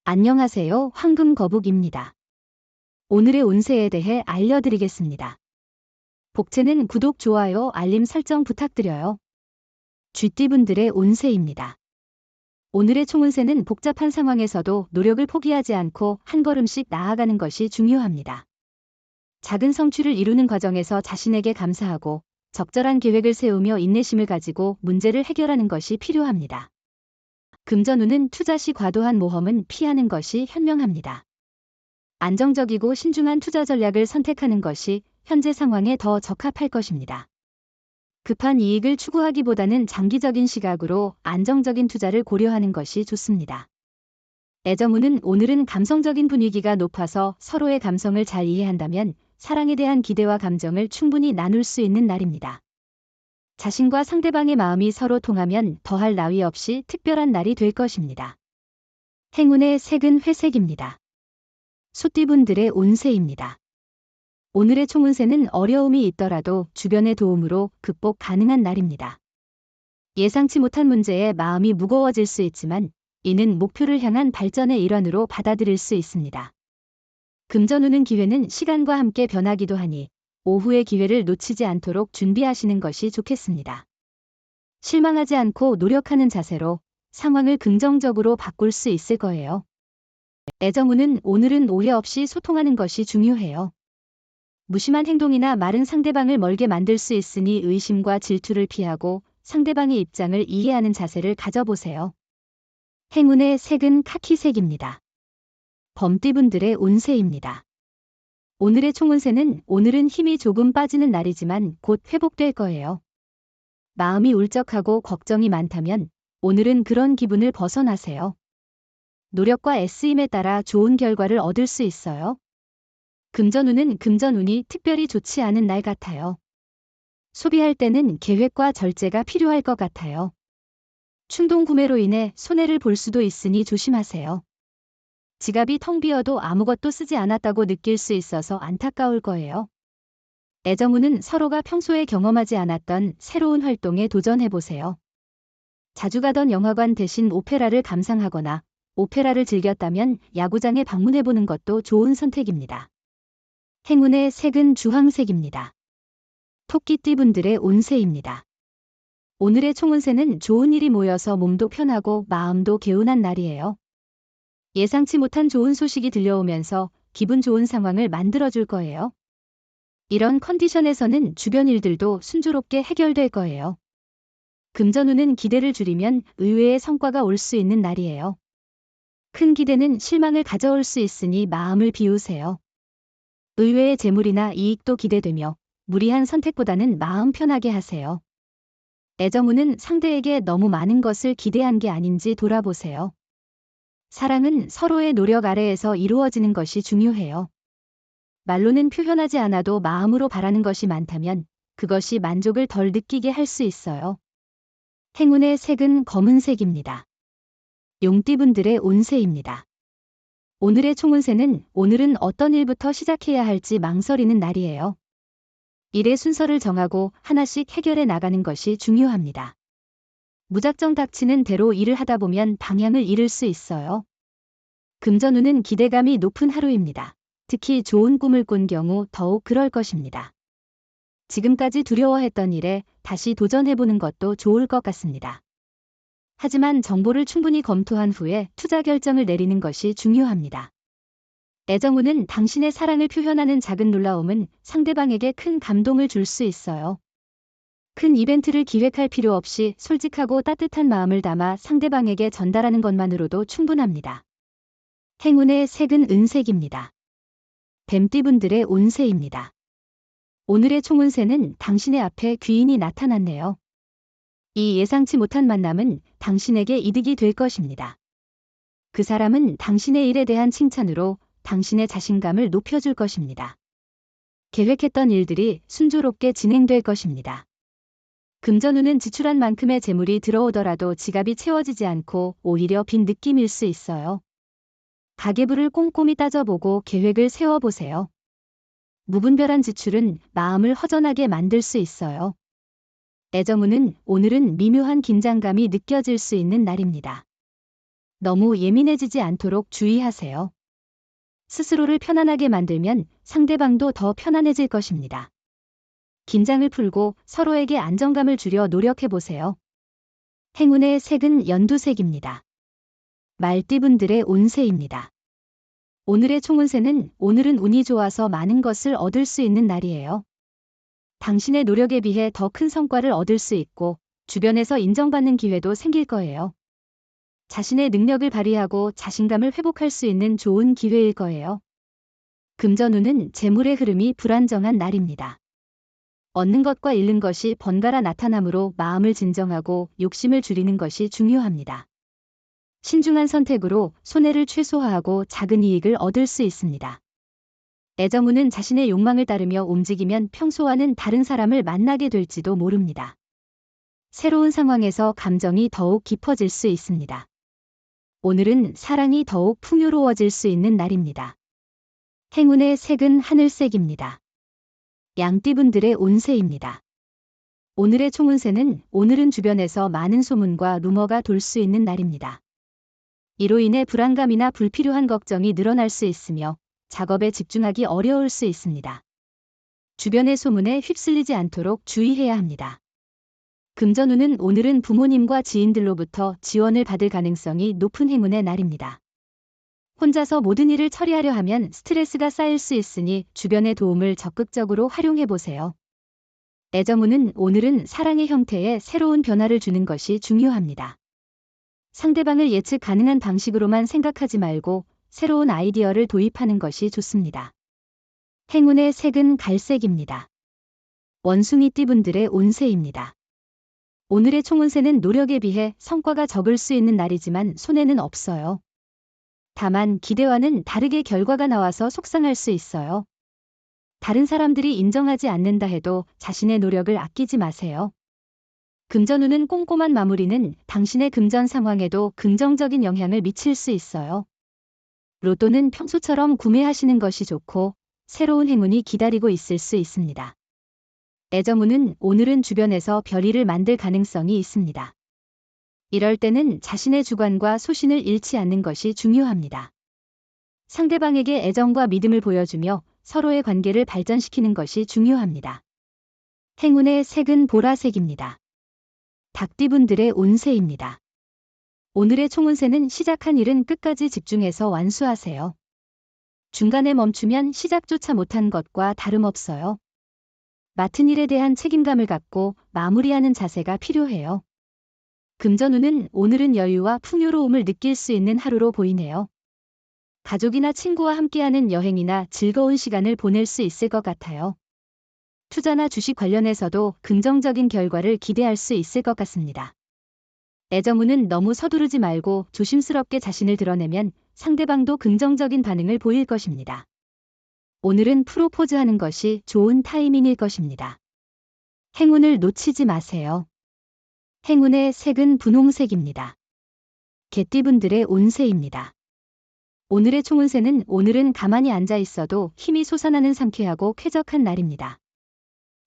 안녕하세요. 황금거북입니다. 오늘의 운세에 대해 알려드리겠습니다. 복채는 구독, 좋아요, 알림 설정 부탁드려요. 쥐띠분들의 운세입니다. 오늘의 총운세는 복잡한 상황에서도 노력을 포기하지 않고 한 걸음씩 나아가는 것이 중요합니다. 작은 성취를 이루는 과정에서 자신에게 감사하고 적절한 계획을 세우며 인내심을 가지고 문제를 해결하는 것이 필요합니다. 금전운은 투자 시 과도한 모험은 피하는 것이 현명합니다. 안정적이고 신중한 투자 전략을 선택하는 것이 현재 상황에 더 적합할 것입니다. 급한 이익을 추구하기보다는 장기적인 시각으로 안정적인 투자를 고려하는 것이 좋습니다. 애정운은 오늘은 감성적인 분위기가 높아서 서로의 감성을 잘 이해한다면 사랑에 대한 기대와 감정을 충분히 나눌 수 있는 날입니다. 자신과 상대방의 마음이 서로 통하면 더할 나위 없이 특별한 날이 될 것입니다. 행운의 색은 회색입니다. 소띠분들의 운세입니다. 오늘의 총운세는 어려움이 있더라도 주변의 도움으로 극복 가능한 날입니다. 예상치 못한 문제에 마음이 무거워질 수 있지만 이는 목표를 향한 발전의 일환으로 받아들일 수 있습니다. 금전운은 기회는 시간과 함께 변하기도 하니 오후의 기회를 놓치지 않도록 준비하시는 것이 좋겠습니다. 실망하지 않고 노력하는 자세로 상황을 긍정적으로 바꿀 수 있을 거예요. 애정운은 오늘은 오해 없이 소통하는 것이 중요해요. 무심한 행동이나 말은 상대방을 멀게 만들 수 있으니 의심과 질투를 피하고 상대방의 입장을 이해하는 자세를 가져보세요. 행운의 색은 카키색입니다. 범띠분들의 운세입니다. 오늘의 총운세는 오늘은 힘이 조금 빠지는 날이지만 곧 회복될 거예요. 마음이 울적하고 걱정이 많다면 오늘은 그런 기분을 벗어나세요. 노력과 애쓰임에 따라 좋은 결과를 얻을 수 있어요. 금전운은 금전운이 특별히 좋지 않은 날 같아요. 소비할 때는 계획과 절제가 필요할 것 같아요. 충동 구매로 인해 손해를 볼 수도 있으니 조심하세요. 지갑이 텅 비어도 아무것도 쓰지 않았다고 느낄 수 있어서 안타까울 거예요. 애정운은 서로가 평소에 경험하지 않았던 새로운 활동에 도전해보세요. 자주 가던 영화관 대신 오페라를 감상하거나 오페라를 즐겼다면 야구장에 방문해보는 것도 좋은 선택입니다. 행운의 색은 주황색입니다. 토끼띠분들의 운세입니다. 오늘의 총운세는 좋은 일이 모여서 몸도 편하고 마음도 개운한 날이에요. 예상치 못한 좋은 소식이 들려오면서 기분 좋은 상황을 만들어줄 거예요. 이런 컨디션에서는 주변 일들도 순조롭게 해결될 거예요. 금전운은 기대를 줄이면 의외의 성과가 올 수 있는 날이에요. 큰 기대는 실망을 가져올 수 있으니 마음을 비우세요. 의외의 재물이나 이익도 기대되며 무리한 선택보다는 마음 편하게 하세요. 애정운은 상대에게 너무 많은 것을 기대한 게 아닌지 돌아보세요. 사랑은 서로의 노력 아래에서 이루어지는 것이 중요해요. 말로는 표현하지 않아도 마음으로 바라는 것이 많다면 그것이 만족을 덜 느끼게 할 수 있어요. 행운의 색은 검은색입니다. 용띠분들의 운세입니다. 오늘의 총운세는 오늘은 어떤 일부터 시작해야 할지 망설이는 날이에요. 일의 순서를 정하고 하나씩 해결해 나가는 것이 중요합니다. 무작정 닥치는 대로 일을 하다 보면 방향을 잃을 수 있어요. 금전운은 기대감이 높은 하루입니다. 특히 좋은 꿈을 꾼 경우 더욱 그럴 것입니다. 지금까지 두려워했던 일에 다시 도전해보는 것도 좋을 것 같습니다. 하지만 정보를 충분히 검토한 후에 투자 결정을 내리는 것이 중요합니다. 애정운은 당신의 사랑을 표현하는 작은 놀라움은 상대방에게 큰 감동을 줄 수 있어요. 큰 이벤트를 기획할 필요 없이 솔직하고 따뜻한 마음을 담아 상대방에게 전달하는 것만으로도 충분합니다. 행운의 색은 은색입니다. 뱀띠분들의 운세입니다. 오늘의 총운세는 당신의 앞에 귀인이 나타났네요. 이 예상치 못한 만남은 당신에게 이득이 될 것입니다. 그 사람은 당신의 일에 대한 칭찬으로 당신의 자신감을 높여줄 것입니다. 계획했던 일들이 순조롭게 진행될 것입니다. 금전운은 지출한 만큼의 재물이 들어오더라도 지갑이 채워지지 않고 오히려 빈 느낌일 수 있어요. 가계부를 꼼꼼히 따져보고 계획을 세워보세요. 무분별한 지출은 마음을 허전하게 만들 수 있어요. 애정운은 오늘은 미묘한 긴장감이 느껴질 수 있는 날입니다. 너무 예민해지지 않도록 주의하세요. 스스로를 편안하게 만들면 상대방도 더 편안해질 것입니다. 긴장을 풀고 서로에게 안정감을 주려 노력해보세요. 행운의 색은 연두색입니다. 말띠분들의 운세입니다. 오늘의 총운세는 오늘은 운이 좋아서 많은 것을 얻을 수 있는 날이에요. 당신의 노력에 비해 더 큰 성과를 얻을 수 있고 주변에서 인정받는 기회도 생길 거예요. 자신의 능력을 발휘하고 자신감을 회복할 수 있는 좋은 기회일 거예요. 금전운은 재물의 흐름이 불안정한 날입니다. 얻는 것과 잃는 것이 번갈아 나타나므로 마음을 진정하고 욕심을 줄이는 것이 중요합니다. 신중한 선택으로 손해를 최소화하고 작은 이익을 얻을 수 있습니다. 애정운은 자신의 욕망을 따르며 움직이면 평소와는 다른 사람을 만나게 될지도 모릅니다. 새로운 상황에서 감정이 더욱 깊어질 수 있습니다. 오늘은 사랑이 더욱 풍요로워질 수 있는 날입니다. 행운의 색은 하늘색입니다. 양띠분들의 운세입니다. 오늘의 총운세는 오늘은 주변에서 많은 소문과 루머가 돌 수 있는 날입니다. 이로 인해 불안감이나 불필요한 걱정이 늘어날 수 있으며 작업에 집중하기 어려울 수 있습니다. 주변의 소문에 휩쓸리지 않도록 주의해야 합니다. 금전운은 오늘은 부모님과 지인들로부터 지원을 받을 가능성이 높은 행운의 날입니다. 혼자서 모든 일을 처리하려 하면 스트레스가 쌓일 수 있으니 주변의 도움을 적극적으로 활용해 보세요. 애정운은 오늘은 사랑의 형태에 새로운 변화를 주는 것이 중요합니다. 상대방을 예측 가능한 방식으로만 생각하지 말고 새로운 아이디어를 도입하는 것이 좋습니다. 행운의 색은 갈색입니다. 원숭이띠분들의 운세입니다. 오늘의 총운세는 노력에 비해 성과가 적을 수 있는 날이지만 손해는 없어요. 다만 기대와는 다르게 결과가 나와서 속상할 수 있어요. 다른 사람들이 인정하지 않는다 해도 자신의 노력을 아끼지 마세요. 금전운은 꼼꼼한 마무리는 당신의 금전 상황에도 긍정적인 영향을 미칠 수 있어요. 로또는 평소처럼 구매하시는 것이 좋고 새로운 행운이 기다리고 있을 수 있습니다. 애정운은 오늘은 주변에서 별일을 만들 가능성이 있습니다. 이럴 때는 자신의 주관과 소신을 잃지 않는 것이 중요합니다. 상대방에게 애정과 믿음을 보여주며 서로의 관계를 발전시키는 것이 중요합니다. 행운의 색은 보라색입니다. 닭띠분들의 운세입니다. 오늘의 총운세는 시작한 일은 끝까지 집중해서 완수하세요. 중간에 멈추면 시작조차 못한 것과 다름없어요. 맡은 일에 대한 책임감을 갖고 마무리하는 자세가 필요해요. 금전운은 오늘은 여유와 풍요로움을 느낄 수 있는 하루로 보이네요. 가족이나 친구와 함께하는 여행이나 즐거운 시간을 보낼 수 있을 것 같아요. 투자나 주식 관련해서도 긍정적인 결과를 기대할 수 있을 것 같습니다. 애정운은 너무 서두르지 말고 조심스럽게 자신을 드러내면 상대방도 긍정적인 반응을 보일 것입니다. 오늘은 프로포즈하는 것이 좋은 타이밍일 것입니다. 행운을 놓치지 마세요. 행운의 색은 분홍색입니다. 개띠분들의 운세입니다. 오늘의 총운세는 오늘은 가만히 앉아 있어도 힘이 솟아나는 상쾌하고 쾌적한 날입니다.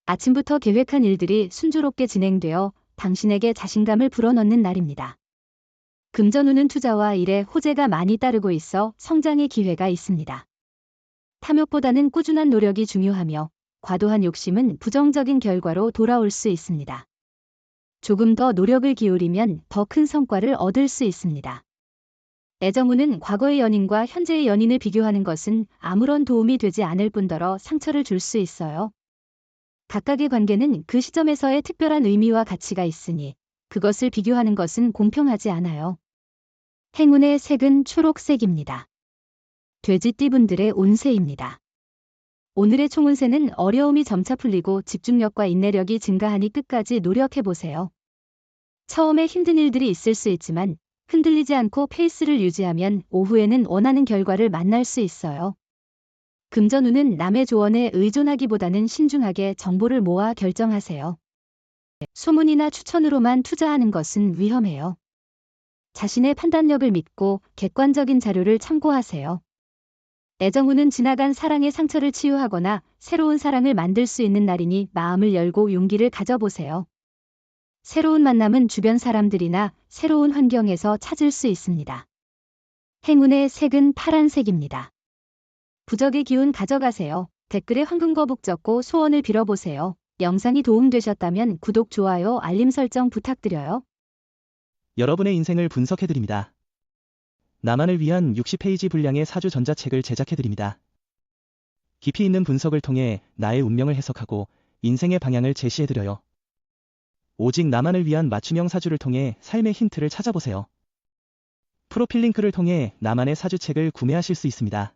아침부터 계획한 일들이 순조롭게 진행되어 당신에게 자신감을 불어넣는 날입니다. 금전운은 투자와 일에 호재가 많이 따르고 있어 성장의 기회가 있습니다. 탐욕보다는 꾸준한 노력이 중요하며 과도한 욕심은 부정적인 결과로 돌아올 수 있습니다. 조금 더 노력을 기울이면 더 큰 성과를 얻을 수 있습니다. 애정운은 과거의 연인과 현재의 연인을 비교하는 것은 아무런 도움이 되지 않을 뿐더러 상처를 줄 수 있어요. 각각의 관계는 그 시점에서의 특별한 의미와 가치가 있으니 그것을 비교하는 것은 공평하지 않아요. 행운의 색은 초록색입니다. 돼지띠분들의 운세입니다. 오늘의 총운세는 어려움이 점차 풀리고 집중력과 인내력이 증가하니 끝까지 노력해보세요. 처음에 힘든 일들이 있을 수 있지만 흔들리지 않고 페이스를 유지하면 오후에는 원하는 결과를 만날 수 있어요. 금전운은 남의 조언에 의존하기보다는 신중하게 정보를 모아 결정하세요. 소문이나 추천으로만 투자하는 것은 위험해요. 자신의 판단력을 믿고 객관적인 자료를 참고하세요. 애정운은 지나간 사랑의 상처를 치유하거나 새로운 사랑을 만들 수 있는 날이니 마음을 열고 용기를 가져보세요. 새로운 만남은 주변 사람들이나 새로운 환경에서 찾을 수 있습니다. 행운의 색은 파란색입니다. 부적의 기운 가져가세요. 댓글에 황금거북 적고 소원을 빌어보세요. 영상이 도움되셨다면 구독, 좋아요, 알림 설정 부탁드려요. 여러분의 인생을 분석해드립니다. 나만을 위한 60페이지 분량의 사주 전자책을 제작해드립니다. 깊이 있는 분석을 통해 나의 운명을 해석하고 인생의 방향을 제시해드려요. 오직 나만을 위한 맞춤형 사주를 통해 삶의 힌트를 찾아보세요. 프로필 링크를 통해 나만의 사주책을 구매하실 수 있습니다.